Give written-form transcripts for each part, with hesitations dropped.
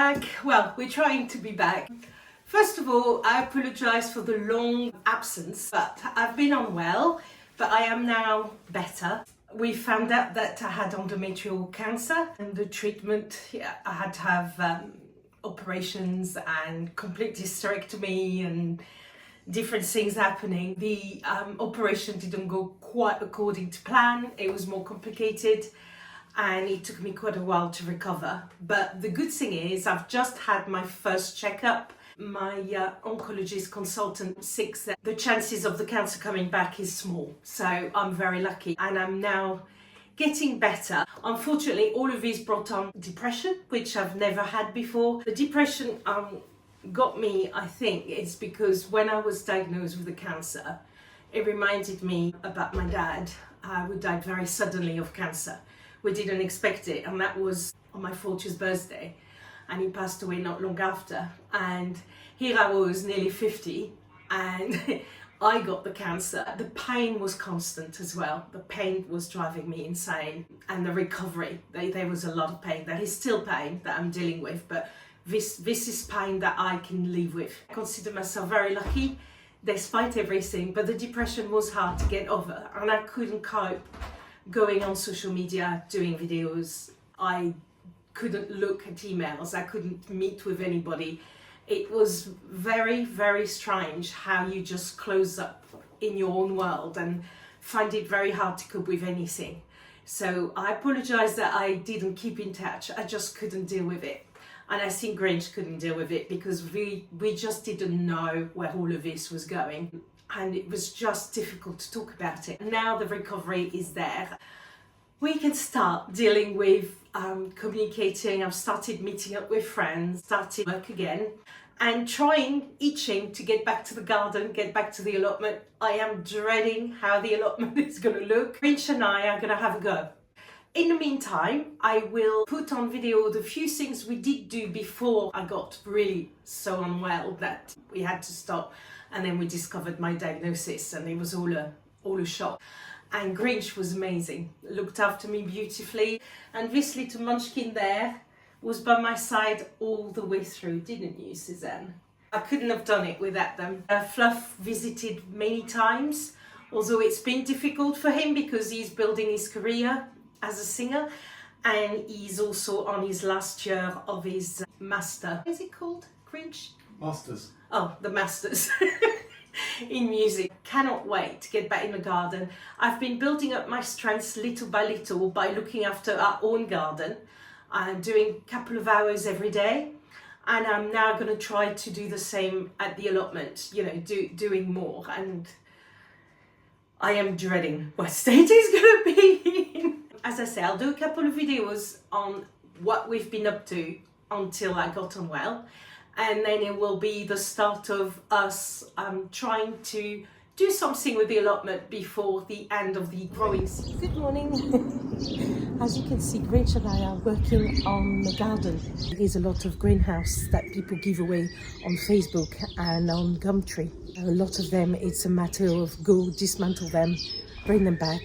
back. Well, we're trying to be back. First of all, I apologise for the long absence, but I've been unwell, but I am now better. We found out that I had endometrial cancer, and the treatment, I had to have operations and complete hysterectomy and different things happening. The operation didn't go quite according to plan. It was more complicated and it took me quite a while to recover. But the good thing is I've just had my first checkup. My oncologist consultant thinks that the chances of the cancer coming back is small. So I'm very lucky and I'm now getting better. Unfortunately, all of this brought on depression, which I've never had before. The depression got me, I think, it's because when I was diagnosed with the cancer, it reminded me about my dad, who died very suddenly of cancer. We didn't expect it, and that was on my 40th birthday, and he passed away not long after. And here I was, nearly 50, and I got the cancer. The pain was constant as well. The pain was driving me insane, and the recovery, there was a lot of pain. There is still pain that I'm dealing with, but this is pain that I can live with. I consider myself very lucky despite everything, but the depression was hard to get over, and I couldn't cope going on social media, doing videos. I couldn't look at emails, I couldn't meet with anybody. It was very, very strange how you just close up in your own world and find it very hard to cope with anything. So I apologize that I didn't keep in touch. I just couldn't deal with it. And I think Grinch couldn't deal with it because we just didn't know where all of this was going. And it was just difficult to talk about it. Now the recovery is there. We can start dealing with communicating. I've started meeting up with friends, started work again, and itching to get back to the garden, get back to the allotment. I am dreading how the allotment is going to look. Grinch and I are going to have a go. In the meantime, I will put on video the few things we did do before I got really so unwell that we had to stop. And then we discovered my diagnosis, and it was all a shock. And Grinch was amazing, looked after me beautifully. And this little munchkin there was by my side all the way through, didn't you, Suzanne? I couldn't have done it without them. Fluff visited many times, although it's been difficult for him because he's building his career as a singer, and he's also on his last year of his master. Is it called, Grinch? Masters. Oh, the masters in music. Cannot wait to get back in the garden. I've been building up my strengths little by little by looking after our own garden. I'm doing a couple of hours every day, and I'm now going to try to do the same at the allotment, you know, doing more. And I am dreading what state it's going to be in. As I say, I'll do a couple of videos on what we've been up to until I got unwell. And then it will be the start of us trying to do something with the allotment before the end of the growing season. Good morning. As you can see, Grinch and I are working on the garden. There is a lot of greenhouse that people give away on Facebook and on Gumtree. A lot of them, it's a matter of go dismantle them, bring them back,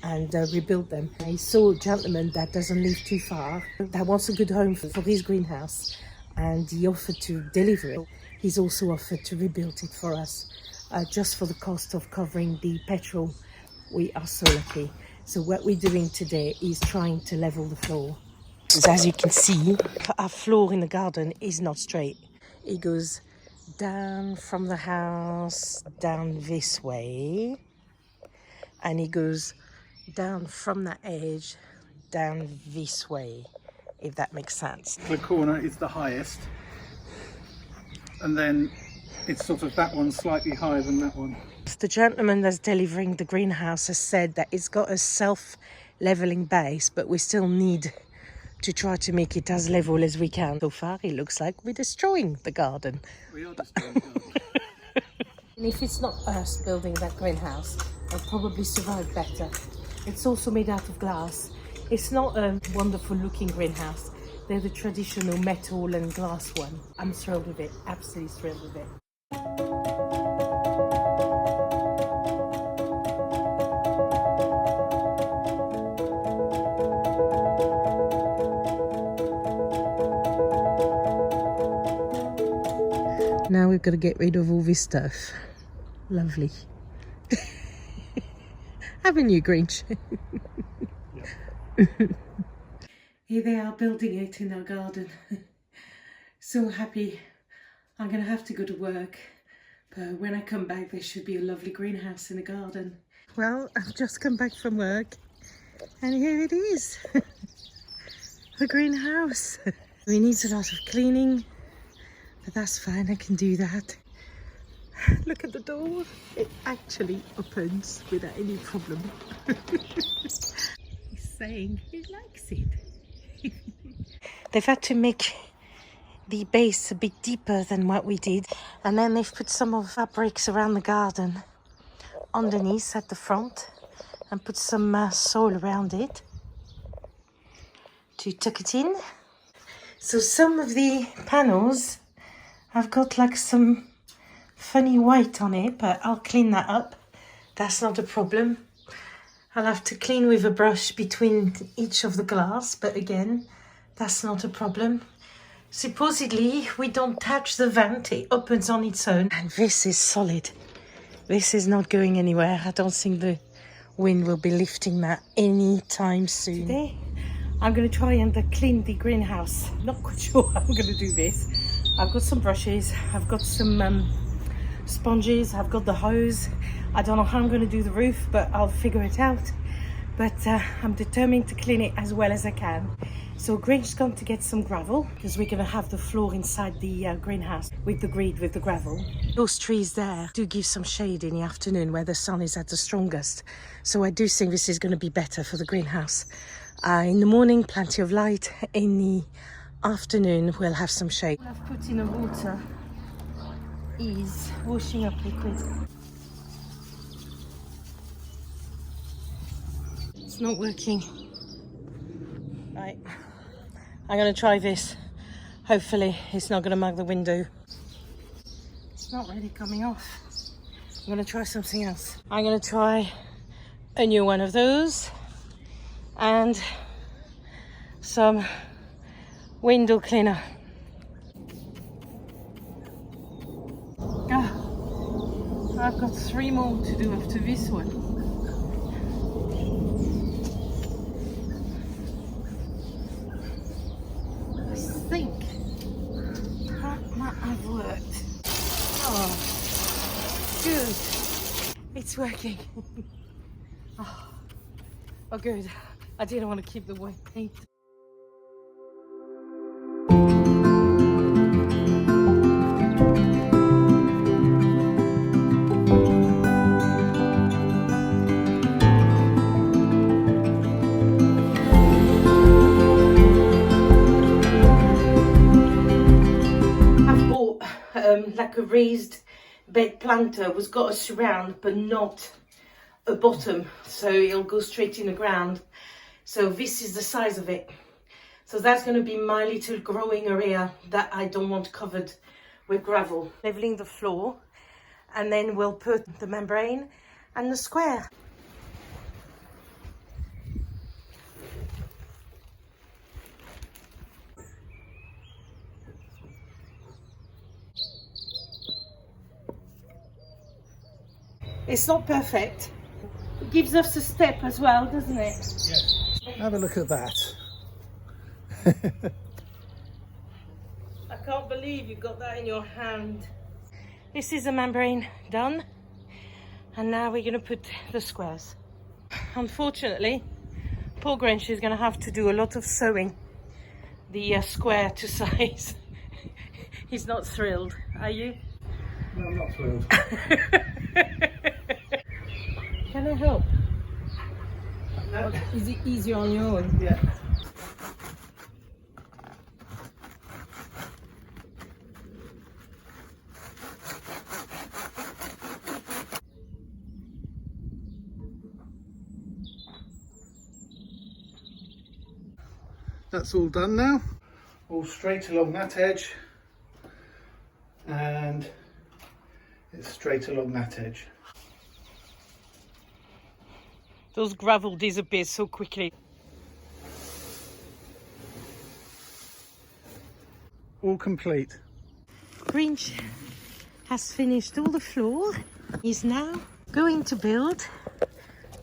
and rebuild them. I saw a gentleman that doesn't live too far that wants a good home for his greenhouse, and he offered to deliver it. He's also offered to rebuild it for us, just for the cost of covering the petrol. We are so lucky. So what we're doing today is trying to level the floor. As you can see, our floor in the garden is not straight. It goes down from the house, down this way, and it goes down from that edge, down this way, if that makes sense. The corner is the highest, and then it's sort of that one slightly higher than that one. The gentleman that's delivering the greenhouse has said that it's got a self-leveling base, but we still need to try to make it as level as we can. So far, it looks like we're destroying the garden. We are destroying the garden. And if it's not us building that greenhouse, I'll probably survive better. It's also made out of glass. It's not a wonderful looking greenhouse. They're the traditional metal and glass one. I'm thrilled with it, absolutely thrilled with it. Now we've got to get rid of all this stuff. Lovely. Haven't you, Grinch? Here they are building it in our garden. So happy. I'm going to have to go to work. But when I come back, there should be a lovely greenhouse in the garden. Well, I've just come back from work. And here it is. The greenhouse. We need a lot of cleaning. But that's fine, I can do that. Look at the door. It actually opens without any problem. He's saying he likes it. They've had to make the base a bit deeper than what we did. And then they've put some of fabrics around the garden underneath at the front and put some soil around it to tuck it in. So some of the panels have got like some funny white on it, but I'll clean that up. That's not a problem. I'll have to clean with a brush between each of the glass, but again, that's not a problem. Supposedly, we don't touch the vent, it opens on its own. And this is solid. This is not going anywhere. I don't think the wind will be lifting that anytime soon. Today, I'm going to try and clean the greenhouse. Not quite sure how I'm going to do this. I've got some brushes, I've got some sponges, I've got the hose. I don't know how I'm going to do the roof, but I'll figure it out. But I'm determined to clean it as well as I can. So Grinch's going to get some gravel because we're going to have the floor inside the greenhouse with the grid, with the gravel. Those trees there do give some shade in the afternoon where the sun is at the strongest. So I do think this is going to be better for the greenhouse. In the morning, plenty of light. In the afternoon, we'll have some shade. What I've put in the water is washing up liquid. It's not working. Right, I'm going to try this. Hopefully it's not going to mug the window. It's not really coming off. I'm going to try something else. I'm going to try a new one of those and some window cleaner. I've got 3 more to do after this one. I think that might have worked. Oh, good. It's working. Oh, good. I didn't want to keep the white paint. Like a raised bed planter was got a surround but not a bottom, so it'll go straight in the ground. So this is the size of it. So that's going to be my little growing area that I don't want covered with gravel. Leveling the floor, and then we'll put the membrane and the square. It's not perfect. It gives us a step as well, doesn't it? Yes. Have a look at that. I can't believe you got that in your hand. This is the membrane done. And now we're going to put the squares. Unfortunately, poor Grinch is going to have to do a lot of sewing the square to size. He's not thrilled, are you? No, I'm not thrilled. Can I help? No. Or is it easier on your own? Yeah. That's all done now. All straight along that edge, and it's straight along that edge. Those gravel disappear so quickly. All complete. Grinch has finished all the floor. He's now going to build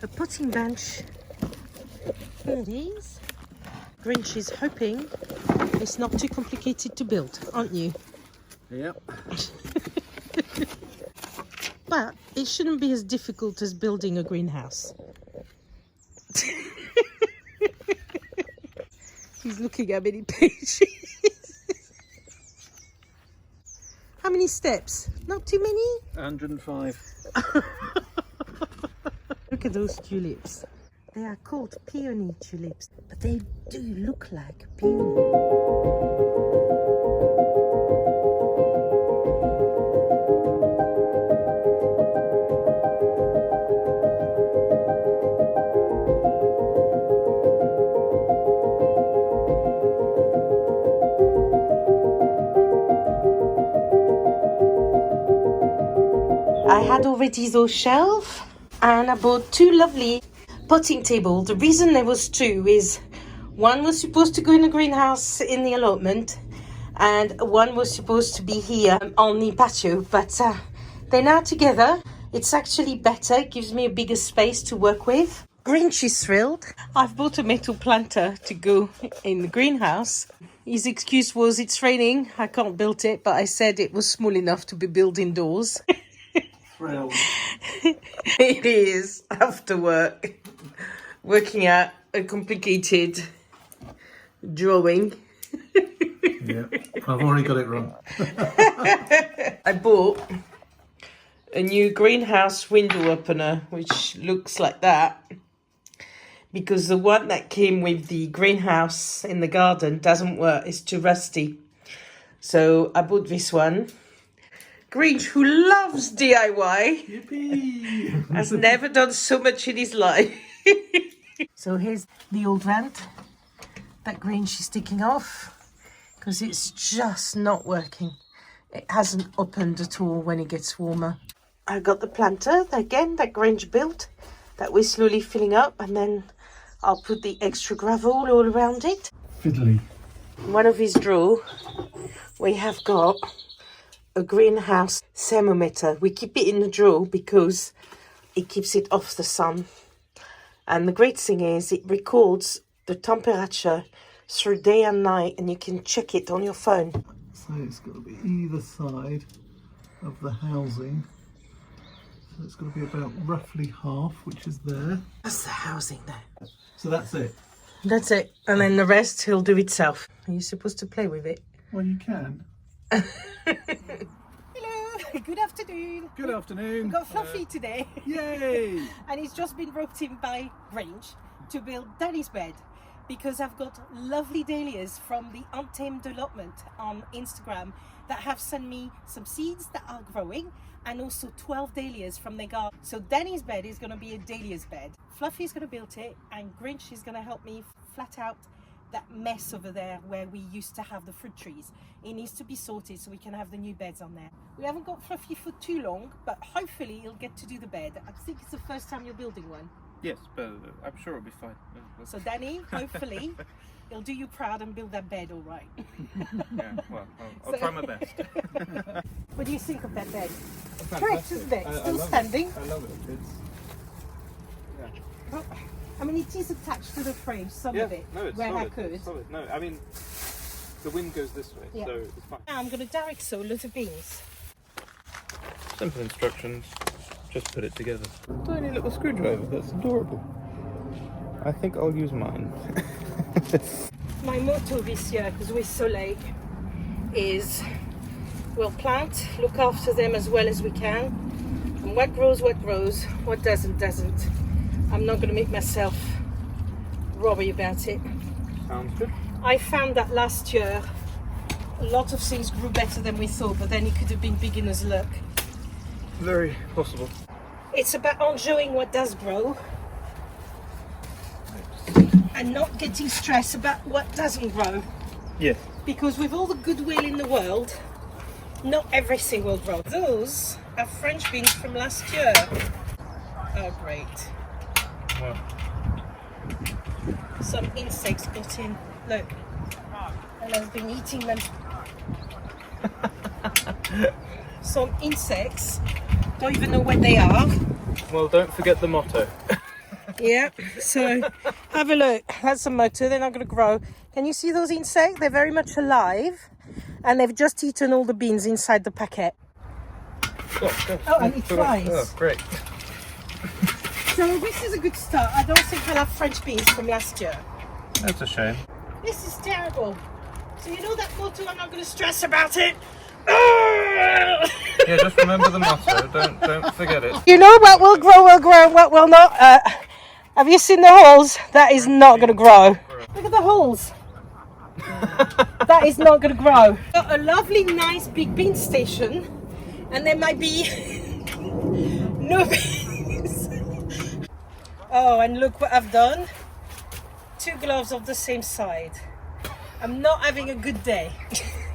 a potting bench. Here it is. Grinch is hoping it's not too complicated to build, aren't you? Yep. But it shouldn't be as difficult as building a greenhouse. He's looking at many pages. How many steps? Not too many? 105. Look at those tulips. They are called peony tulips, but they do look like peony. I had already those shelves and I bought two lovely potting tables. The reason there was two is one was supposed to go in the greenhouse in the allotment and one was supposed to be here on the patio, but they're now together. It's actually better, it gives me a bigger space to work with. Grinch is thrilled. I've bought a metal planter to go in the greenhouse. His excuse was it's raining, I can't build it, but I said it was small enough to be built indoors. It is after work, working out a complicated drawing. Yeah, I've already got it wrong. I bought a new greenhouse window opener, which looks like that, because the one that came with the greenhouse in the garden doesn't work, it's too rusty. So I bought this one. Grinch, who loves DIY, Yippee! has never done so much in his life. So here's the old vent that Grinch is taking off because it's just not working. It hasn't opened at all when it gets warmer. I got the planter again that Grinch built that we're slowly filling up, and then I'll put the extra gravel all around it. Fiddly. In one of his drawers we have got a greenhouse thermometer. We keep it in the drawer because it keeps it off the sun. And the great thing is it records the temperature through day and night, and you can check it on your phone. So it's got to be either side of the housing. So it's got to be about roughly half, which is there. That's the housing there. So that's it. That's it. And then the rest he'll do itself. Are you supposed to play with it? Well, you can. Hello, good afternoon. Good afternoon. We've got Fluffy today. Yay! And he's just been roped in by Grinch to build Danny's bed, because I've got lovely dahlias from the Untamed Allotment on Instagram that have sent me some seeds that are growing, and also 12 dahlias from their garden. So Danny's bed is going to be a dahlia's bed. Fluffy's going to build it, and Grinch is going to help me flat out that mess over there where we used to have the fruit trees. It needs to be sorted so we can have the new beds on there. We haven't got Fluffy for too long, but hopefully he'll get to do the bed. I think it's the first time you're building one. Yes, but I'm sure it'll be fine. So Danny, hopefully he'll do you proud and build that bed all right. Yeah, well, I'll try my best. What do you think of that bed? Correct, isn't it? Still standing. I love it. It's Well, I mean, it is attached to the frame, some of it, no, it's where solid. I could. It's solid. No, I mean, the wind goes this way, Yeah. so it's fine. Now I'm going to direct sew loads of beans. Simple instructions, just put it together. Tiny little screwdriver, that's adorable. I think I'll use mine. My motto this year, because we're so late, is we'll plant, look after them as well as we can, and what grows, what doesn't. I'm not going to make myself worry about it. Sounds good. I found that last year a lot of things grew better than we thought, but then it could have been beginner's luck. Very possible. It's about enjoying what does grow and not getting stressed about what doesn't grow. Yes. Because with all the goodwill in the world, not everything will grow. Those are French beans from last year. Oh, great. Well, Some insects got in. Look. And I've been eating them. some insects. Don't even know what they are. Well, don't forget the motto. Yeah, so have a look. That's a motto. They're not going to grow. Can you see those insects? They're very much alive, and they've just eaten all the beans inside the packet. Oh, and it flies. Oh, great. So this is a good start. I don't think I'll have French beans from last year. That's a shame. This is terrible. So you know that motto, I'm not going to stress about it. Yeah, just remember the motto. Don't forget it. You know what will grow and what will not. Have you seen the holes? That is not going to grow. Look at the holes. That is not going to grow. Got a lovely, nice big bean station, and there might be no beans. Oh, and look what I've done. 2 gloves of the same side. I'm not having a good day.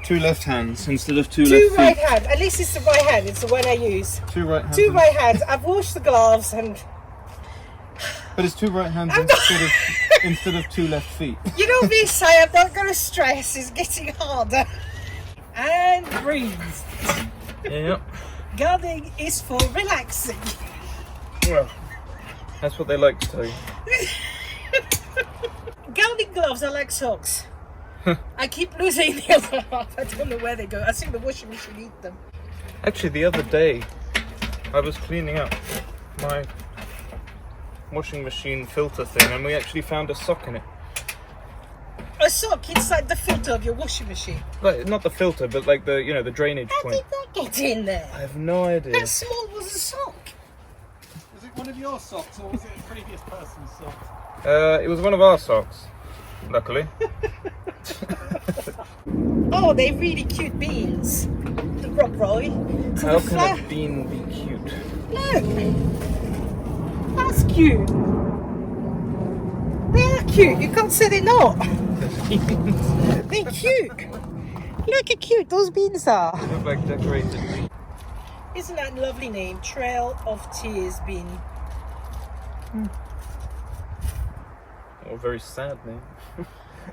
2 left hands instead of 2 Two left feet. right hands. At least it's the right hand. It's the one I use. 2 right hands. 2 right hands. I've washed the gloves and. But it's 2 right hands instead of 2 left feet. You know this, I am not going to stress. It's getting harder. And breathe. Yep. Gardening is for relaxing. Well, that's what they like to tell you. Gardening gloves are like socks. I keep losing the other half. I don't know where they go. I think the washing machine eat them. Actually, the other day, I was cleaning up my washing machine filter thing, and we actually found a sock in it. A sock inside the filter of your washing machine. Like, not the filter, but like the the drainage How point. did that get in there? I have no idea. How small was the sock? Was it one of your socks or was it a previous person's socks? It was one of our socks, luckily. Oh, they're really cute beans. The Rob Roy. So How the can a bean be cute? Look! That's cute. They are cute. You can't say they're not. They're cute. Look how cute those beans are. They look like decorated beans. Isn't that a lovely name? Trail of Tears bean. Oh, very sad name.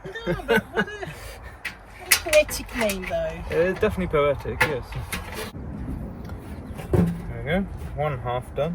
No, but what a poetic name though. It's definitely poetic, yes. There we go. 1/2 done.